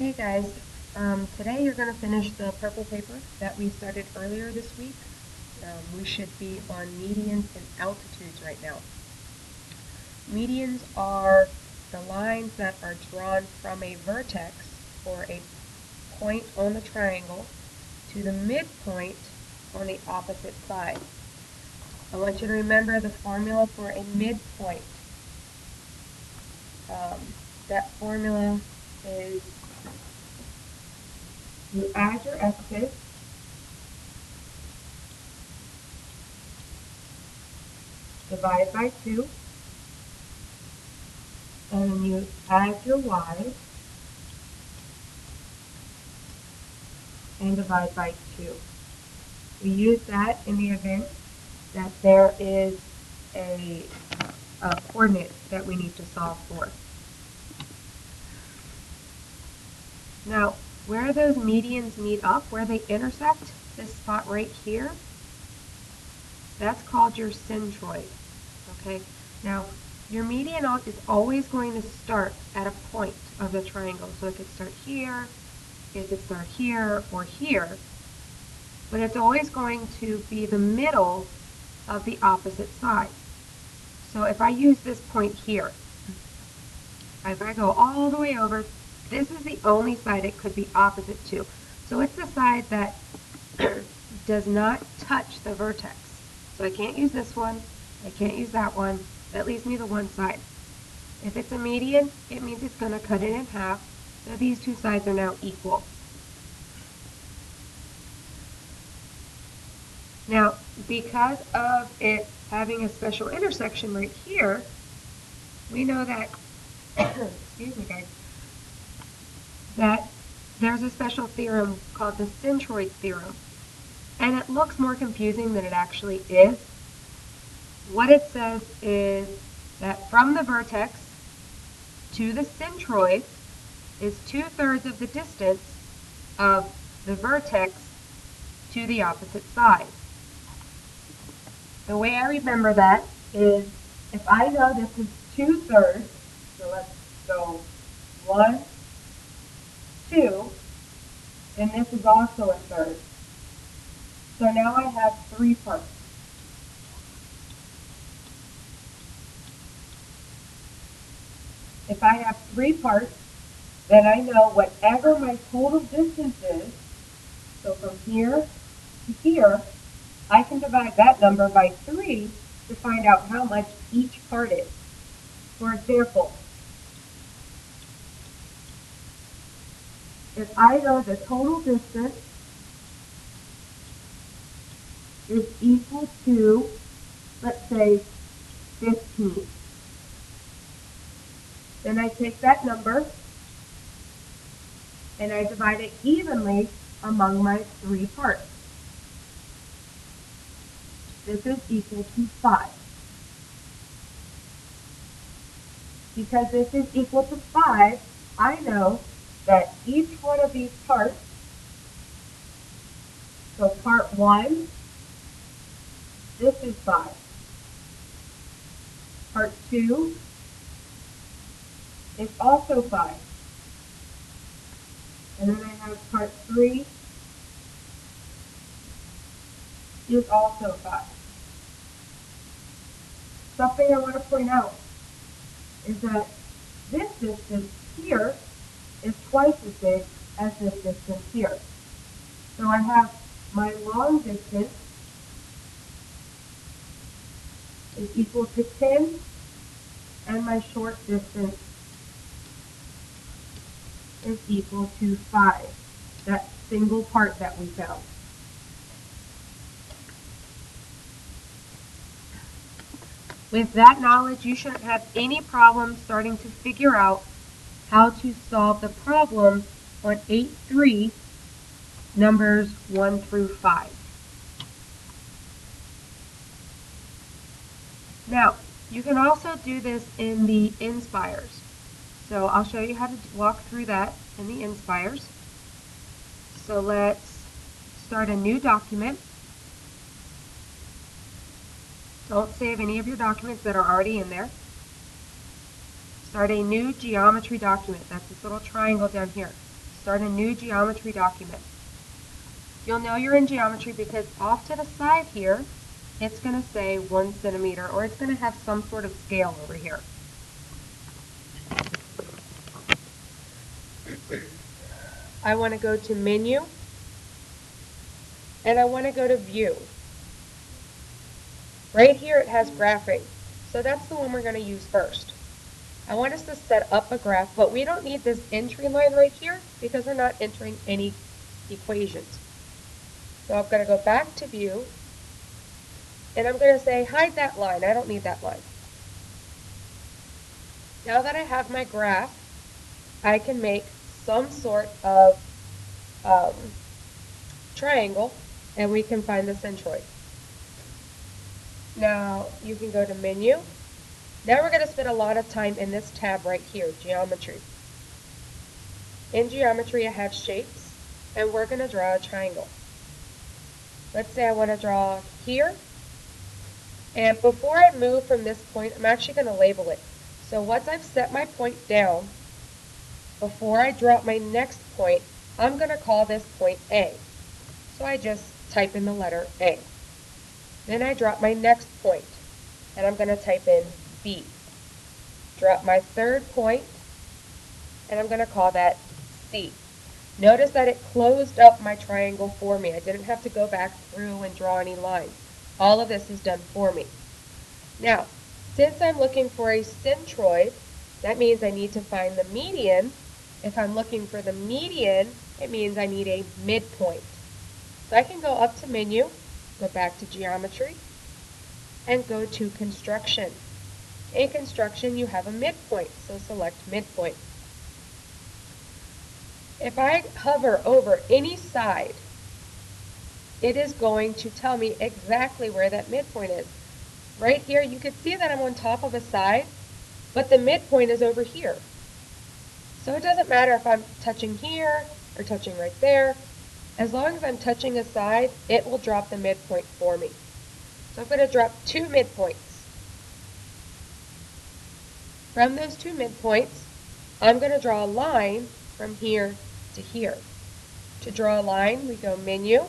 Hey guys, today you're going to finish the purple paper that we started earlier this week. We should be on medians and altitudes right now. Medians are the lines that are drawn from a vertex or a point on the triangle to the midpoint on the opposite side. I want you to remember the formula for a midpoint. That formula is you add your x's, divide by 2, and then you add your y's and divide by 2. We use that in the event that there is a coordinate that we need to solve for. Now, where those medians meet up, where they intersect, this spot right here, that's called your centroid. Okay? Now, your median is always going to start at a point of the triangle. So it could start here, it could start here, or here. But it's always going to be the middle of the opposite side. So if I use this point here, if I go all the way over, this is the only side it could be opposite to. So it's the side that does not touch the vertex. So I can't use this one, I can't use that one. That leaves me the one side. If it's a median, it means it's going to cut it in half. So these two sides are now equal. Now, because of it having a special intersection right here, we know that, excuse me guys, that there's a special theorem called the centroid theorem. And it looks more confusing than it actually is. What it says is that from the vertex to the centroid is 2/3 of the distance of the vertex to the opposite side. The way I remember that is if I know this is 2/3, so let's go 1, 2, and this is also a third. So now I have 3 parts. If I have 3 parts, then I know whatever my total distance is, so from here to here, I can divide that number by 3 to find out how much each part is. For example, if I know the total distance is equal to, let's say, 15, then I take that number and I divide it evenly among my 3 parts. This is equal to 5. Because this is equal to 5, I know that each one of these parts, so part 1, this is 5. Part 2 is also 5. And then I have part 3 is also 5. Something I want to point out is that this distance here is twice as big as this distance here. So I have my long distance is equal to 10, and my short distance is equal to 5, that single part that we found. With that knowledge, you shouldn't have any problem starting to figure out how to solve the problem on 8-3, numbers 1 through 5. Now, you can also do this in the Inspires. So I'll show you how to walk through that in the Inspires. So let's start a new document. Don't save any of your documents that are already in there. Start a new geometry document. That's this little triangle down here. start a new geometry document. You'll know you're in geometry because off to the side here, it's going to say 1 centimeter, or it's going to have some sort of scale over here. I want to go to Menu, and I want to go to View. Right here it has Graphing, so that's the one we're going to use first. I want us to set up a graph, but we don't need this entry line right here because we're not entering any equations. So I'm going to go back to View, and I'm going to say hide that line. I don't need that line. Now that I have my graph, I can make some sort of triangle, and we can find the centroid. Now you can go to Menu. Now we're going to spend a lot of time in this tab right here, Geometry. In Geometry I have Shapes, and we're going to draw a triangle. Let's say I want to draw here, and before I move from this point, I'm actually going to label it. So once I've set my point down, before I drop my next point, I'm going to call this point A. So I just type in the letter A. Then I drop my next point, and I'm going to type in B. Drop my third point, and I'm going to call that C. Notice that it closed up my triangle for me. I didn't have to go back through and draw any lines. All of this is done for me. Now, since I'm looking for a centroid, that means I need to find the median. If I'm looking for the median, it means I need a midpoint. So I can go up to Menu, go back to Geometry, and go to Construction. In Construction, you have a midpoint, so select Midpoint. If I hover over any side, it is going to tell me exactly where that midpoint is. Right here, you can see that I'm on top of a side, but the midpoint is over here. So it doesn't matter if I'm touching here or touching right there. As long as I'm touching a side, it will drop the midpoint for me. So I'm going to drop 2 midpoints. From those 2 midpoints, I'm going to draw a line from here to here. To draw a line, we go Menu,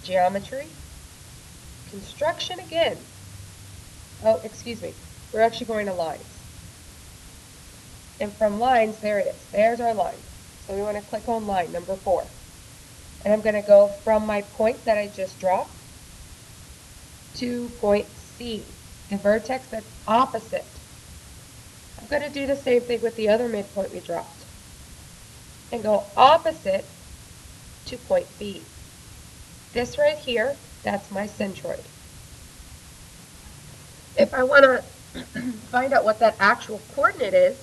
Geometry, Construction again. Oh, excuse me. We're actually going to Lines. And from Lines, there it is. There's our line. So we want to click on line number 4. And I'm going to go from my point that I just dropped to point C, the vertex that's opposite. I'm going to do the same thing with the other midpoint we dropped. And go opposite to point B. This right here, that's my centroid. If I want to find out what that actual coordinate is,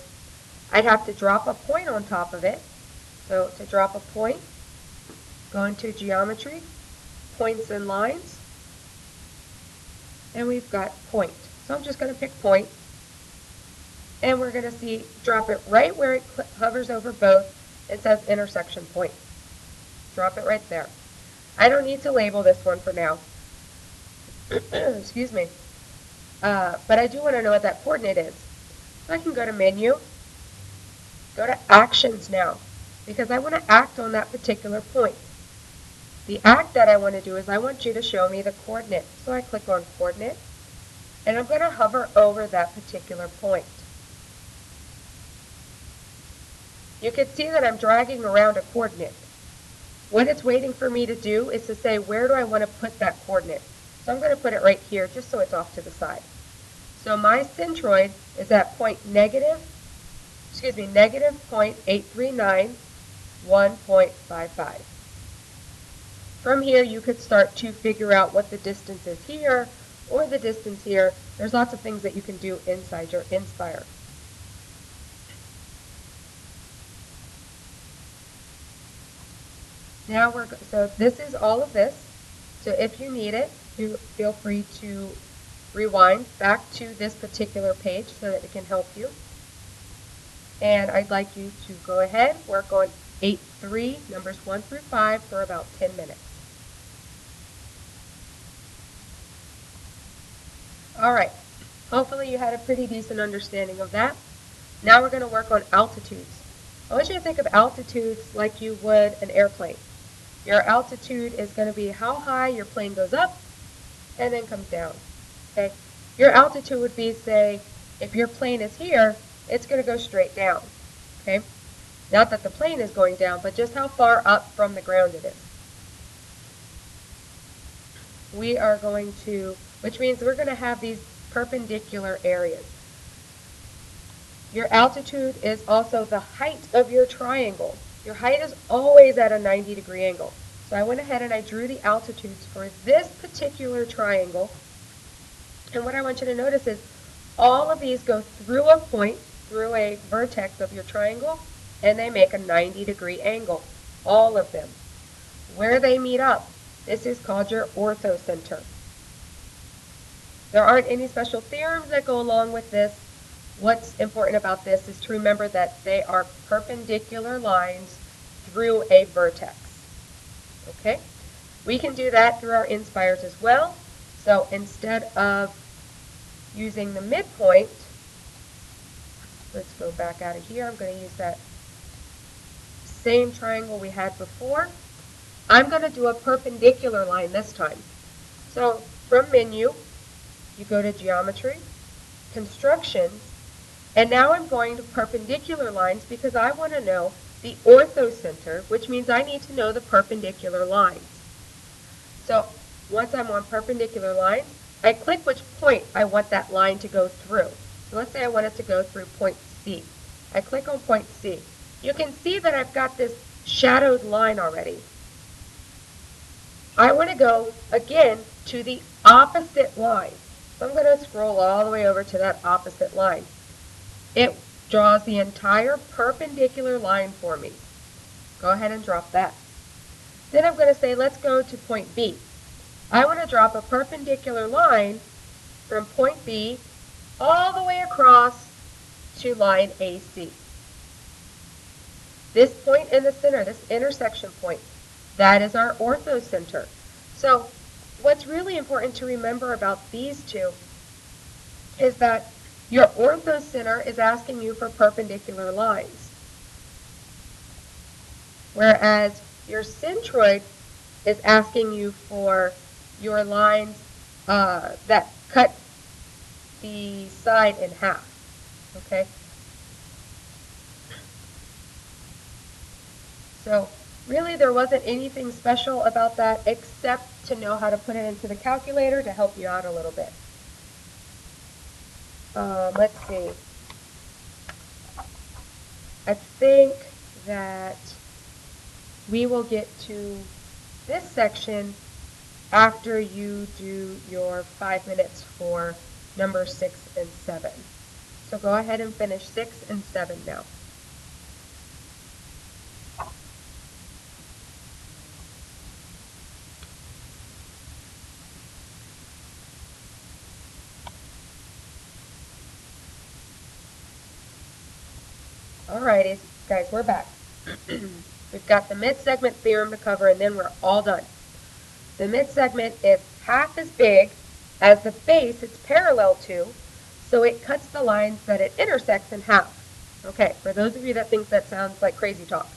I'd have to drop a point on top of it. So to drop a point, go into Geometry, Points and Lines, and we've got point. So I'm just going to pick point, and we're going to drop it right where it hovers over both. It says intersection point. Drop it right there. I don't need to label this one for now. Excuse me. But I do want to know what that coordinate is. So I can go to Menu, go to Actions now, because I want to act on that particular point. The act that I want to do is I want you to show me the coordinate. So I click on Coordinate, and I'm going to hover over that particular point. You can see that I'm dragging around a coordinate. What it's waiting for me to do is to say, where do I want to put that coordinate? So I'm going to put it right here, just so it's off to the side. So my centroid is at negative 0.839, 1.55. From here, you could start to figure out what the distance is here, or the distance here. There's lots of things that you can do inside your Inspire. Now so this is all of this. So if you need it, you feel free to rewind back to this particular page so that it can help you. And I'd like you to go ahead, work on 8.3, numbers 1 through 5 for about 10 minutes. All right, hopefully you had a pretty decent understanding of that. Now we're going to work on altitudes. I want you to think of altitudes like you would an airplane. Your altitude is going to be how high your plane goes up and then comes down. Okay? Your altitude would be, say, if your plane is here, it's going to go straight down. Okay? Not that the plane is going down, but just how far up from the ground it is. We are going to, which means we're going to have these perpendicular areas. Your altitude is also the height of your triangle. Your height is always at a 90-degree angle. So I went ahead and I drew the altitudes for this particular triangle. And what I want you to notice is all of these go through a point, through a vertex of your triangle, and they make a 90-degree angle. All of them. Where they meet up, this is called your orthocenter. There aren't any special theorems that go along with this. What's important about this is to remember that they are perpendicular lines through a vertex. Okay? We can do that through our inspires as well. So instead of using the midpoint, let's go back out of here. I'm going to use that same triangle we had before. I'm going to do a perpendicular line this time. So from menu, you go to geometry, constructions, and now I'm going to perpendicular lines because I want to know the orthocenter, which means I need to know the perpendicular lines. So once I'm on perpendicular lines, I click which point I want that line to go through. So let's say I want it to go through point C. I click on point C. You can see that I've got this shadowed line already. I want to go, again, to the opposite line. So I'm going to scroll all the way over to that opposite line. It draws the entire perpendicular line for me. Go ahead and drop that. Then I'm going to say, let's go to point B. I want to drop a perpendicular line from point B all the way across to line AC. This point in the center, this intersection point, that is our orthocenter. So what's really important to remember about these two is that your orthocenter is asking you for perpendicular lines, whereas your centroid is asking you for your lines that cut the side in half. Okay? So really there wasn't anything special about that except to know how to put it into the calculator to help you out a little bit. Let's see. I think that we will get to this section after you do your 5 minutes for number 6 and 7. So go ahead and finish 6 and 7 now. Alrighty, guys, we're back. We've got the mid-segment theorem to cover, and then we're all done. The mid-segment is half as big as the base it's parallel to, so it cuts the lines that it intersects in half. Okay, for those of you that think that sounds like crazy talk.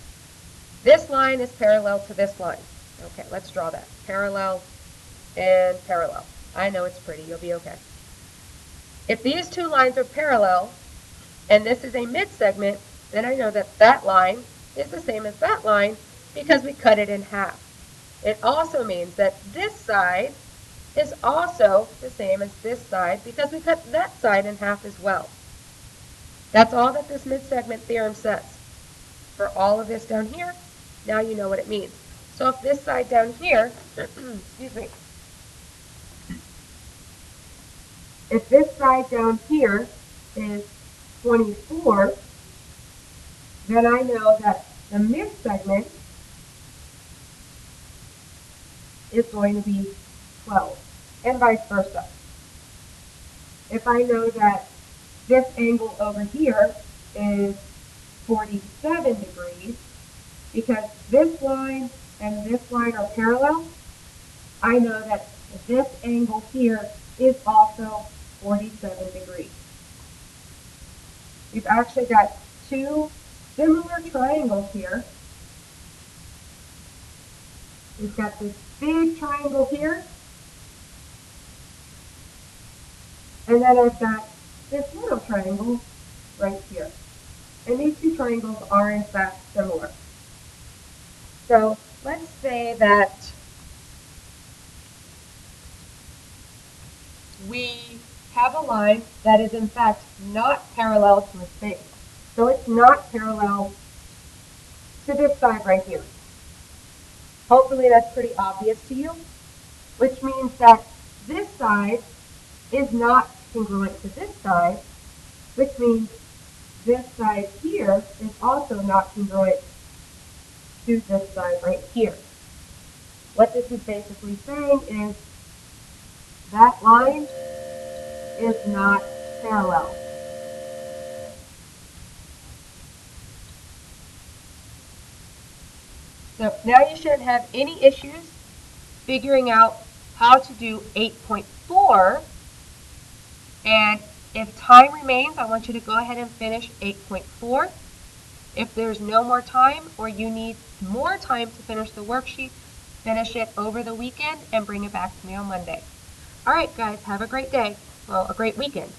This line is parallel to this line. Okay, let's draw that. Parallel and parallel. I know it's pretty, you'll be okay. If these two lines are parallel, and this is a mid-segment, then I know that that line is the same as that line because we cut it in half. It also means that this side is also the same as this side because we cut that side in half as well. That's all that this mid-segment theorem says. For all of this down here, now you know what it means. So if this side down here, excuse me, if this side down here is 24, then I know that the mid-segment is going to be 12, and vice versa. If I know that this angle over here is 47 degrees, because this line and this line are parallel, I know that this angle here is also 47 degrees. We've actually got two similar triangles here. We've got this big triangle here. And then I've got this little triangle right here. And these two triangles are in fact similar. So let's say that we have a line that is in fact not parallel to its base. So it's not parallel to this side right here. Hopefully that's pretty obvious to you, which means that this side is not congruent to this side, which means this side here is also not congruent to this side right here. What this is basically saying is that line is not parallel. So now you shouldn't have any issues figuring out how to do 8.4. And if time remains, I want you to go ahead and finish 8.4. If there's no more time or you need more time to finish the worksheet, finish it over the weekend and bring it back to me on Monday. All right, guys, have a great day. Well, a great weekend.